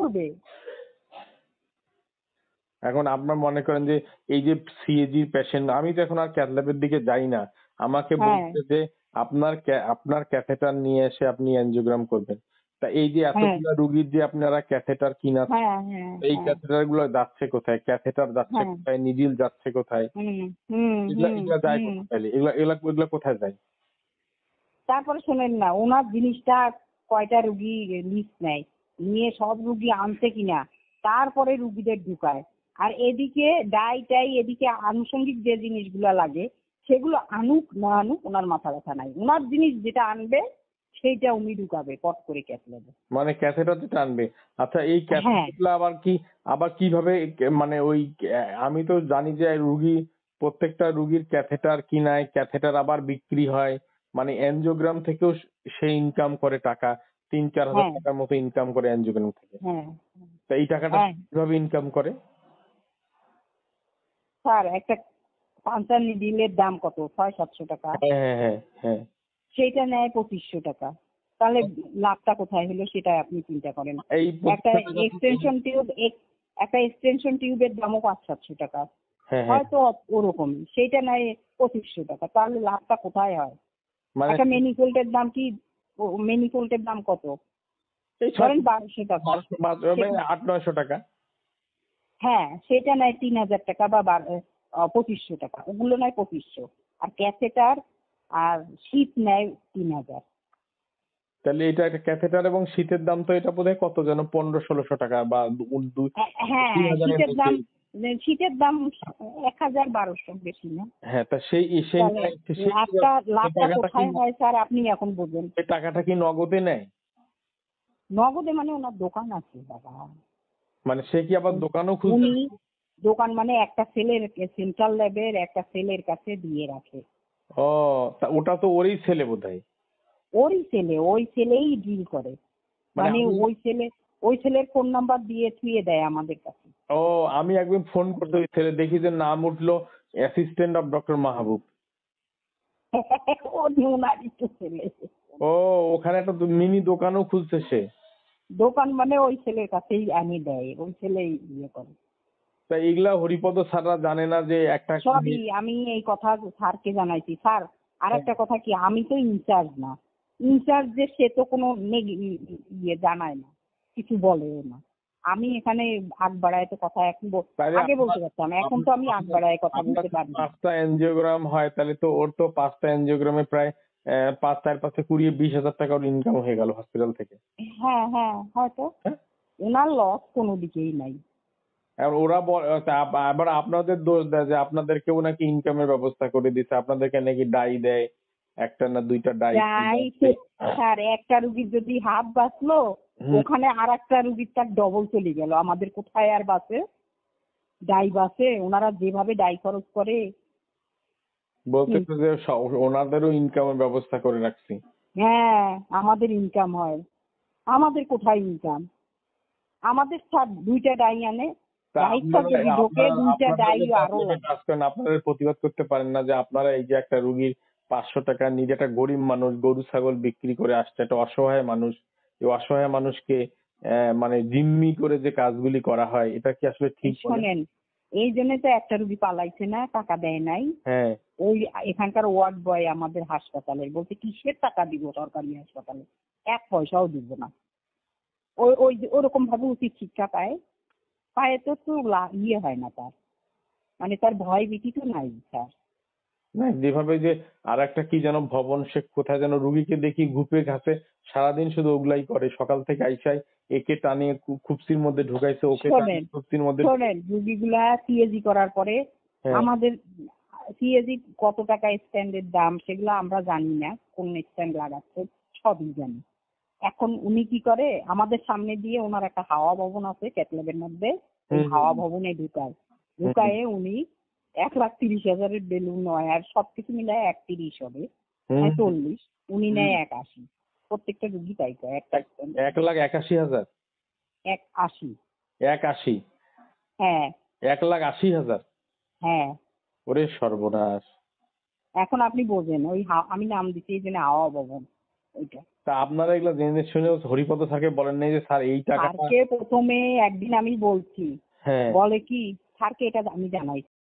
করবে? এখন আপনার মনে করেন যে এই যে সিএজি পেশেন্ট, আমি তো এখন আর ক্যাথ ল্যাবের দিকে যাই না, আমাকে হ্যাঁ বলছে যে আপনার ক্যাথেটার নিয়ে এসে আপনি অ্যাঞ্জিওগ্রাম করবেন। তা এই যে হ্যাঁ এতগুলা রুগীর যে আপনারা ক্যাথেটার কিনাচ্ছেন, হ্যাঁ হ্যাঁ এই হ্যাঁ ক্যাথেটার গুলো যাচ্ছে কোথায়, ক্যাথেটার যাচ্ছে হ্যাঁ কোথায়, নিডিল যাচ্ছে কোথায়, হুম হুম এগুলা হুম এগুলা যায় হুম কোথায় তাইলে, এগুলা এগুলা এগুলা কোথায় যায়? তারপরে শোনেন না, ওনার জিনিসটা কয়টা রুগী লিস্ট নেয়, নিয়ে সব রুগী আনছে কিনা, তারপরে রুগীদের ঢুকায়। আর এদিকে ডাই এদিকে আনুষঙ্গিক যে জিনিসগুলো লাগে সেগুলো আনুক না আনুক ওনার মাথা ব্যথা নাই। ওনার জিনিস যেটা আনবে সেইটা উনি ঢুকাবে পট করে ক্যাথলেবে। মানে ক্যাথেটার যেটা আনবে। আচ্ছা এই হ্যাঁ ক্যাথেটারগুলো আবার কিভাবে মানে ওই আমি তো জানি যে প্রত্যেকটা রুগীর ক্যাথেটার কিনায়, ক্যাথেটার আবার বিক্রি হয়, মানে এনজিওগ্রাম থেকেও সে ইনকাম করে টাকা, ৩-৪ হাজার হ্যাঁ টাকার মতো ইনকাম করে এনজিওগ্রাম থেকে। হ্যাঁ তা এই টাকাটা হ্যাঁ কিভাবে ইনকাম করে? স্যার, একটা পাঞ্চার নিডিলের দাম কত? 600-700 টাকা। হ্যাঁ হ্যাঁ হ্যাঁ হ্যাঁ। সেইটা নেয় 2500 টাকা। তাহলে লাভটা কোথায় হলো সেটা আপনি চিন্তা করেন। এই একটা 25 টাকা এক্সটেনশন টিউবের দামও 500-700 টাকা, হ্যাঁ হ্যাঁ হয়তো ওরকমই। সেইটা নেয় 2500 টাকা, তাহলে লাভটা কোথায় হয়? মানে একটা মেনিফোল্ডের দাম কি, মেনিফোল্ডের দাম কত? এই ধরেন 1200 টাকা। 800-900 টাকা। হ্যাঁ, সেটা নেয় 3000 টাকা বা 2500 টাকা। ওগুলো নেয় 2500। আর ক্যাথেটার আর শীত নেয় 3000। তাহলে এটা একটা ক্যাথেটার এবং শীতের দাম তো এটা বোধহয় কত যেন 1500-1600 টাকা বা হ্যাঁ 2000 এর শীতের মধ্যে। দাম, শীতের দাম 1000-1200, বেশি না। হ্যাঁ তা সেই তাহলে সেই লাভটা টাকাটা কি, কোথায় হয় স্যার আপনি এখন বোঝেন। সেই টাকাটা কি নগদে নেয়? নগদে মানে ওনার দোকান আছে বাবা। মানে সে কি আবার দোকানও খুলতে উনি পারে? দোকান মানে একটা সেলের, সেন্ট্রাল ল্যাবের একটা সেলের কাছে দিয়ে রাখে। ও তা ওটা তো ওরই ছেলে বোধহয়। ওই ছেলেই ডিল করে। মানে মানে আমি ওই ছেলের ফোন নাম্বার দিয়ে থুয়ে দেয় আমাদের কাছে। ও আমি একদিন ফোন করতে ওই ছেলে, দেখি যে নাম উঠলো অ্যাসিস্ট্যান্ট অফ ডক্টর মাহবুব। ওনারই তো ছেলে। ও ওখানে একটা মিনি দোকানও খুলছে সে। দোকান মানে ওই ছেলের কাছেই আনি দেয়, ওই ছেলেই ইয়ে করে। তা এগুলা হরিপদ স্যাররা জানে না যে একটা সবই আমি এই কথা স্যারকে জানাইছি। স্যার, আর একটা কথা কি, আমি তো ইনচার্জ না। ইনচার্জ যে সে তো কোনো ইয়ে জানায় না, কিছু বলেও না। আমি এখানে আগ বাড়ায় তো কথা এখন তাহলে আগে বলতে পারতাম, এখন তো আমি আগ বাড়ায় কথা আপনার বলতে পারি না। 5টা এনজিওগ্রাম হয়, তাহলে তো ওর তো 5টা এনজিওগ্রামে প্রায় 5-4-5-20 হাজার টাকা ওর ইনকাম হয়ে গেল হসপিটাল থেকে। হ্যাঁ হ্যাঁ হয়তো। হ্যাঁ? ওনার লস কোনো দিকেই নাই। আর ওরা আবার আপনাদের দোষ দেয় যে আপনাদেরকেও নাকি ইনকামের ব্যবস্থা করে দিচ্ছে, আপনাদেরকে নাকি ডাই দেয়, একটা না 2টা ডাই। যাই স্যার, একটা রুগীর যদি হাত বাঁচলো, ওখানে আর একটা রুগীর তার ডবল চলে গেল। আমাদের কোথায় আর বাঁচে? ডাই বাঁচে? ওনারা যেভাবে ডাই খরচ করে। বলতেছে যে ওনাদেরও ইনকামের ব্যবস্থা করে রাখছি। হ্যাঁ, আমাদের ইনকাম হয়। আমাদের কোথায় ইনকাম? আমাদের স্যার 2টা ডাই আনে, তা ডাইটা যদি ঢোকে 2টা ডাই আরো আপনারা লাগে। কাজ করেন, আপনারা প্রতিবাদ করতে পারেন না যে আপনারা এই যে একটা রুগীর 500 টাকা, নিজে একটা গরিব মানুষ গরু ছাগল বিক্রি করে আসছে, একটা অসহায় মানুষ, এই অসহায় মানুষকে মানে জিম্মি করে যে কাজগুলি করা হয়, এটা কি আসলে ঠিক বলেন? শোনেন, এই জন্য তো একটা রুগী পালাইছে না, টাকা দেয় নাই। হ্যাঁ ওই এখানকার ওয়ার্ড বয় আমাদের হাসপাতালের বলছে কিসের টাকা দিব সরকারি হাসপাতালে, 1 পয়সাও দিব না। ওই ওই ওরকম ভাবে উচিত শিক্ষা পায় তো তো ইয়ে হয় না তার, মানে তার ভয় ভীতি তো নাই স্যার। না যেভাবে যে আর একটা কি যেন ভবন, সে কোথায় যেন রুগীকে দেখি ঘুপে ঘাসে সারাদিন শুধু ওগুলাই করে, সকাল থেকে আইসাই একে টানিয়ে খুপসির মধ্যে ঢুকাইছে, ওকে শোনেন টানিয়ে খুপসির মধ্যে। শোনেন রুগীগুলা সিএজি করার পরে হ্যাঁ আমাদের সিএজি কত টাকা স্ট্যান্ডের দাম সেগুলো আমরা জানি না, কোন স্ট্যান্ড লাগাচ্ছে সবই জানি। এখন উনি কি করে, আমাদের সামনে দিয়ে ওনার একটা হাওয়া ভবন আছে ক্যাথল্যাবের মধ্যে, ওই হাওয়া ভবনে ঢুকায় উনি 1,30,000 বেলুন নয় আর সবকিছু মিলায় 1,30 হবে, 40, উনি নেয় 81। প্রত্যেকটা রুগী তাই করে, একটা 1,81,000। 180। 180? হ্যাঁ 1,80,000? হ্যাঁ। ওরে সর্বনাশ। এখন আপনি বোঝেন, ওই আমি নাম দিচ্ছি এই জন্য হাওয়া ভবন ওইটা। তা আপনারা এগুলো জেনে শুনে হরিপদ স্যারকে বলেন নাই যে স্যার এই টাকাটা? স্যারকে প্রথমে একদিন আমি বলছি, হ্যাঁ বলে কি স্যারকে এটা আমি জানাই